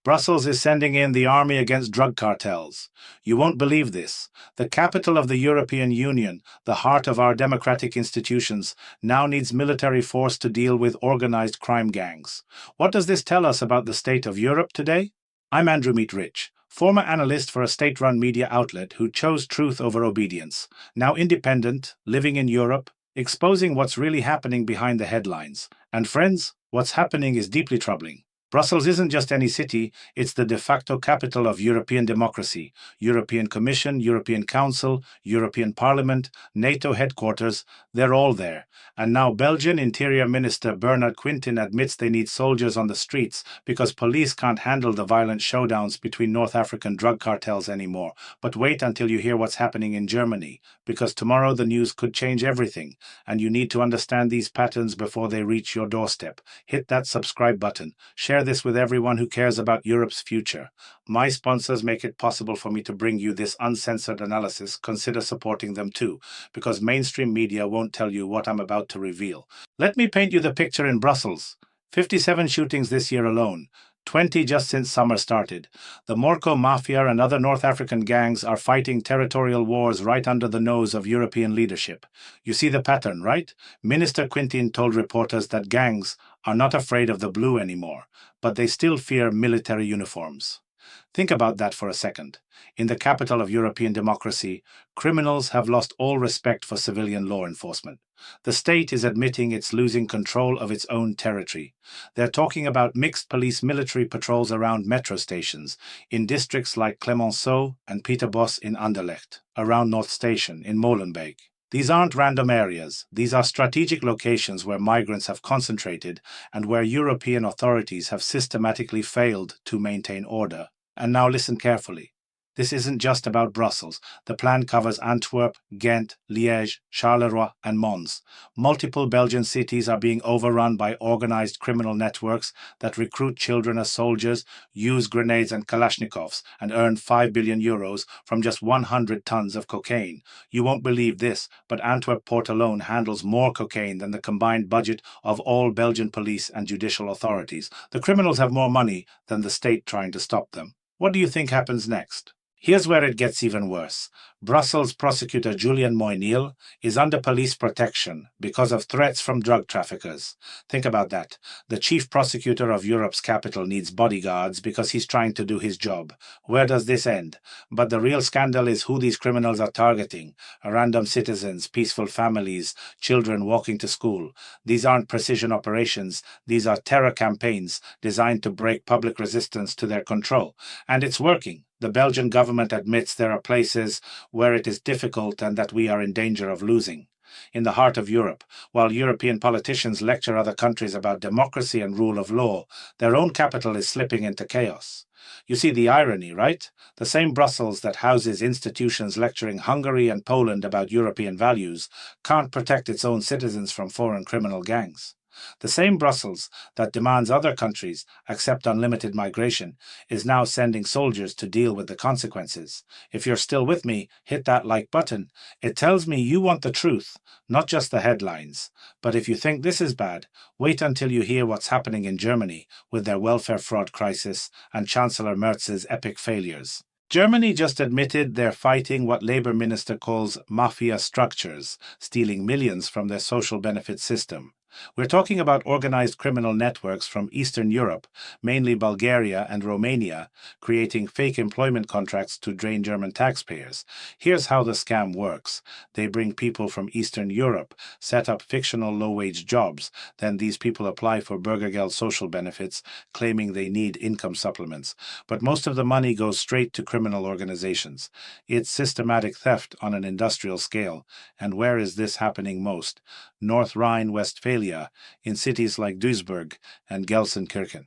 Brussels is sending in the army against drug cartels. You won't believe this. The capital of the European Union, the heart of our democratic institutions, now needs military force to deal with organized crime gangs. What does this tell us about the state of Europe today? I'm Andrew Meet Rich, former analyst for a state-run media outlet who chose truth over obedience, now independent, living in Europe, exposing what's really happening behind the headlines. And friends, what's happening is deeply troubling. Brussels isn't just any city, it's the de facto capital of European democracy. European Commission, European Council, European Parliament, NATO headquarters, they're all there. And now Belgian Interior Minister Bernard Quintin admits they need soldiers on the streets because police can't handle the violent showdowns between North African drug cartels anymore. But wait until you hear what's happening in Germany, because tomorrow the news could change everything, and you need to understand these patterns before they reach your doorstep. Hit that subscribe button. Share this with everyone who cares about Europe's future. My sponsors make it possible for me to bring you this uncensored analysis. Consider supporting them too, because mainstream media won't tell you what I'm about to reveal. Let me paint you the picture in Brussels. 57 shootings this year alone. 20 just since summer started. The Morco Mafia and other North African gangs are fighting territorial wars right under the nose of European leadership. You see the pattern, right? Minister Quintin told reporters that gangs are not afraid of the blue anymore, but they still fear military uniforms. Think about that for a second. In the capital of European democracy, criminals have lost all respect for civilian law enforcement. The state is admitting it's losing control of its own territory. They're talking about mixed police-military patrols around metro stations, in districts like Clemenceau and Pieterbos in Anderlecht, around North Station in Molenbeek. These aren't random areas. These are strategic locations where migrants have concentrated and where European authorities have systematically failed to maintain order. And now listen carefully. This isn't just about Brussels. The plan covers Antwerp, Ghent, Liège, Charleroi, and Mons. Multiple Belgian cities are being overrun by organized criminal networks that recruit children as soldiers, use grenades and Kalashnikovs, and earn 5 billion euros from just 100 tons of cocaine. You won't believe this, but Antwerp port alone handles more cocaine than the combined budget of all Belgian police and judicial authorities. The criminals have more money than the state trying to stop them. What do you think happens next? Here's where it gets even worse. Brussels prosecutor Julien Moynil is under police protection because of threats from drug traffickers. Think about that. The chief prosecutor of Europe's capital needs bodyguards because he's trying to do his job. Where does this end? But the real scandal is who these criminals are targeting. Random citizens, peaceful families, children walking to school. These aren't precision operations. These are terror campaigns designed to break public resistance to their control. And it's working. The Belgian government admits there are places where it is difficult and that we are in danger of losing. In the heart of Europe, while European politicians lecture other countries about democracy and rule of law, their own capital is slipping into chaos. You see the irony, right? The same Brussels that houses institutions lecturing Hungary and Poland about European values can't protect its own citizens from foreign criminal gangs. The same Brussels that demands other countries accept unlimited migration is now sending soldiers to deal with the consequences. If you're still with me, hit that like button. It tells me you want the truth, not just the headlines. But if you think this is bad, wait until you hear what's happening in Germany with their welfare fraud crisis and Chancellor Merz's epic failures. Germany just admitted they're fighting what Labour Minister calls mafia structures, stealing millions from their social benefit system. We're talking about organized criminal networks from Eastern Europe, mainly Bulgaria and Romania, creating fake employment contracts to drain German taxpayers. Here's how the scam works. They bring people from Eastern Europe, set up fictional low-wage jobs, then these people apply for Bürgergeld social benefits, claiming they need income supplements. But most of the money goes straight to criminal organizations. It's systematic theft on an industrial scale. And where is this happening most? North Rhine-Westphalia, in cities like Duisburg and Gelsenkirchen.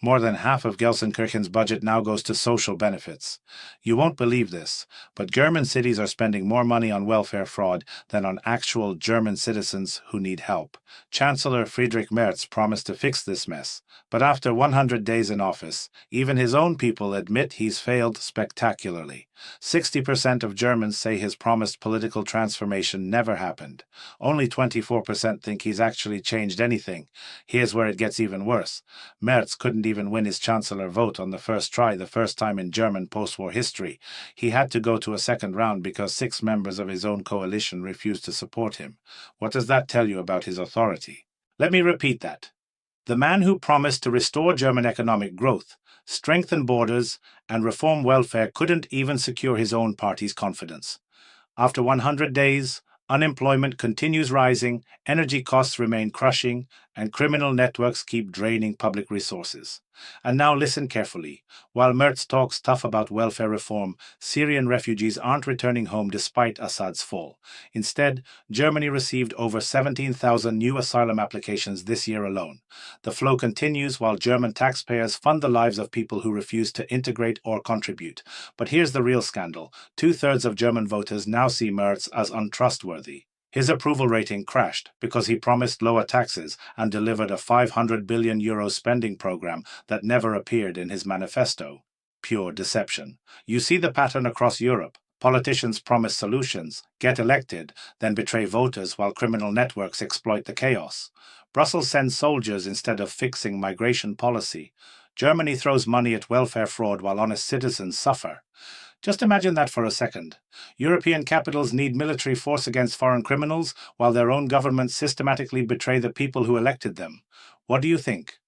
More than half of Gelsenkirchen's budget now goes to social benefits. You won't believe this, but German cities are spending more money on welfare fraud than on actual German citizens who need help. Chancellor Friedrich Merz promised to fix this mess, but after 100 days in office, even his own people admit he's failed spectacularly. 60% of Germans say his promised political transformation never happened. Only 24% think he's actually changed anything. Here's where it gets even worse. Merz couldn't couldn't even win his chancellor vote on the first try, the first time in German post-war history. He had to go to a second round because 6 members of his own coalition refused to support him. What does that tell you about his authority? Let me repeat that. The man who promised to restore German economic growth, strengthen borders, and reform welfare couldn't even secure his own party's confidence. After 100 days, unemployment continues rising, energy costs remain crushing, and criminal networks keep draining public resources. And now listen carefully. While Merz talks tough about welfare reform, Syrian refugees aren't returning home despite Assad's fall. Instead, Germany received over 17,000 new asylum applications this year alone. The flow continues while German taxpayers fund the lives of people who refuse to integrate or contribute. But here's the real scandal. 2/3 of German voters now see Merz as untrustworthy. His approval rating crashed because he promised lower taxes and delivered a €500 billion spending program that never appeared in his manifesto. Pure deception. You see the pattern across Europe. Politicians promise solutions, get elected, then betray voters while criminal networks exploit the chaos. Brussels sends soldiers instead of fixing migration policy. Germany throws money at welfare fraud while honest citizens suffer. Just imagine that for a second. European capitals need military force against foreign criminals, while their own governments systematically betray the people who elected them. What do you think?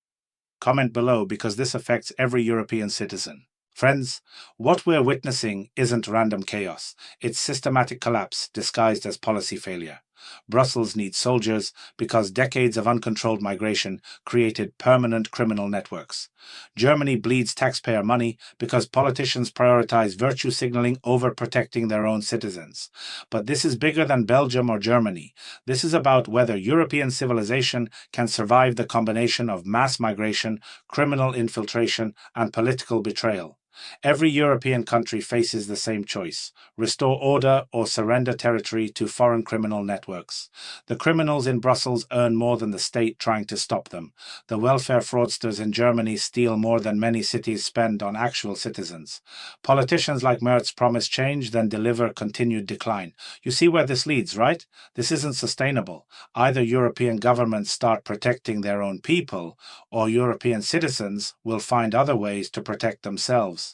Comment below because this affects every European citizen. Friends, what we're witnessing isn't random chaos. It's systematic collapse disguised as policy failure. Brussels needs soldiers because decades of uncontrolled migration created permanent criminal networks. Germany bleeds taxpayer money because politicians prioritize virtue signaling over protecting their own citizens. But this is bigger than Belgium or Germany. This is about whether European civilization can survive the combination of mass migration, criminal infiltration, and political betrayal. Every European country faces the same choice: restore order or surrender territory to foreign criminal networks. The criminals in Brussels earn more than the state trying to stop them. The welfare fraudsters in Germany steal more than many cities spend on actual citizens. Politicians like Merz promise change, then deliver continued decline. You see where this leads, right? This isn't sustainable. Either European governments start protecting their own people, or European citizens will find other ways to protect themselves.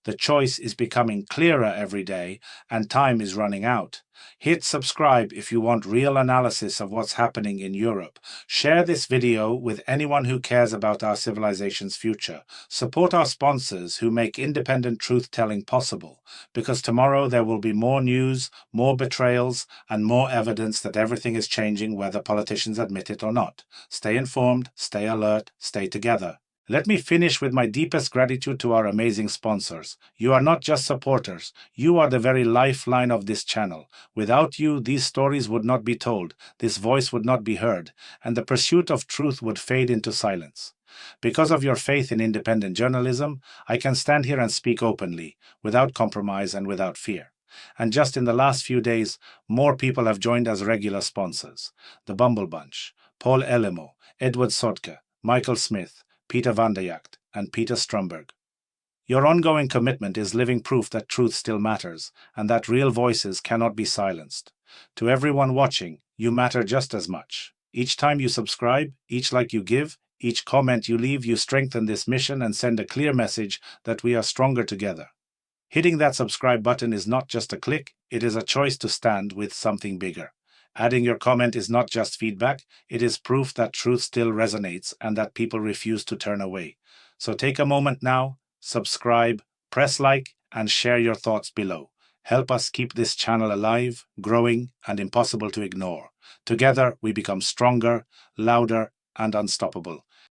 The choice is becoming clearer every day, and time is running out. Hit subscribe if you want real analysis of what's happening in Europe. Share this video with anyone who cares about our civilization's future. Support our sponsors who make independent truth-telling possible, because tomorrow there will be more news, more betrayals, and more evidence that everything is changing whether politicians admit it or not. Stay informed, stay alert, stay together. Let me finish with my deepest gratitude to our amazing sponsors. You are not just supporters, you are the very lifeline of this channel. Without you, these stories would not be told, this voice would not be heard, and the pursuit of truth would fade into silence. Because of your faith in independent journalism, I can stand here and speak openly, without compromise and without fear. And just in the last few days, more people have joined as regular sponsors. The Bumble Bunch, Paul Elemo, Edward Sotke, Michael Smith, Peter van der Jagt, and Peter Stromberg. Your ongoing commitment is living proof that truth still matters, and that real voices cannot be silenced. To everyone watching, you matter just as much. Each time you subscribe, each like you give, each comment you leave, you strengthen this mission and send a clear message that we are stronger together. Hitting that subscribe button is not just a click, it is a choice to stand with something bigger. Adding your comment is not just feedback, it is proof that truth still resonates and that people refuse to turn away. So take a moment now, subscribe, press like, and share your thoughts below. Help us keep this channel alive, growing, and impossible to ignore. Together we become stronger, louder, and unstoppable.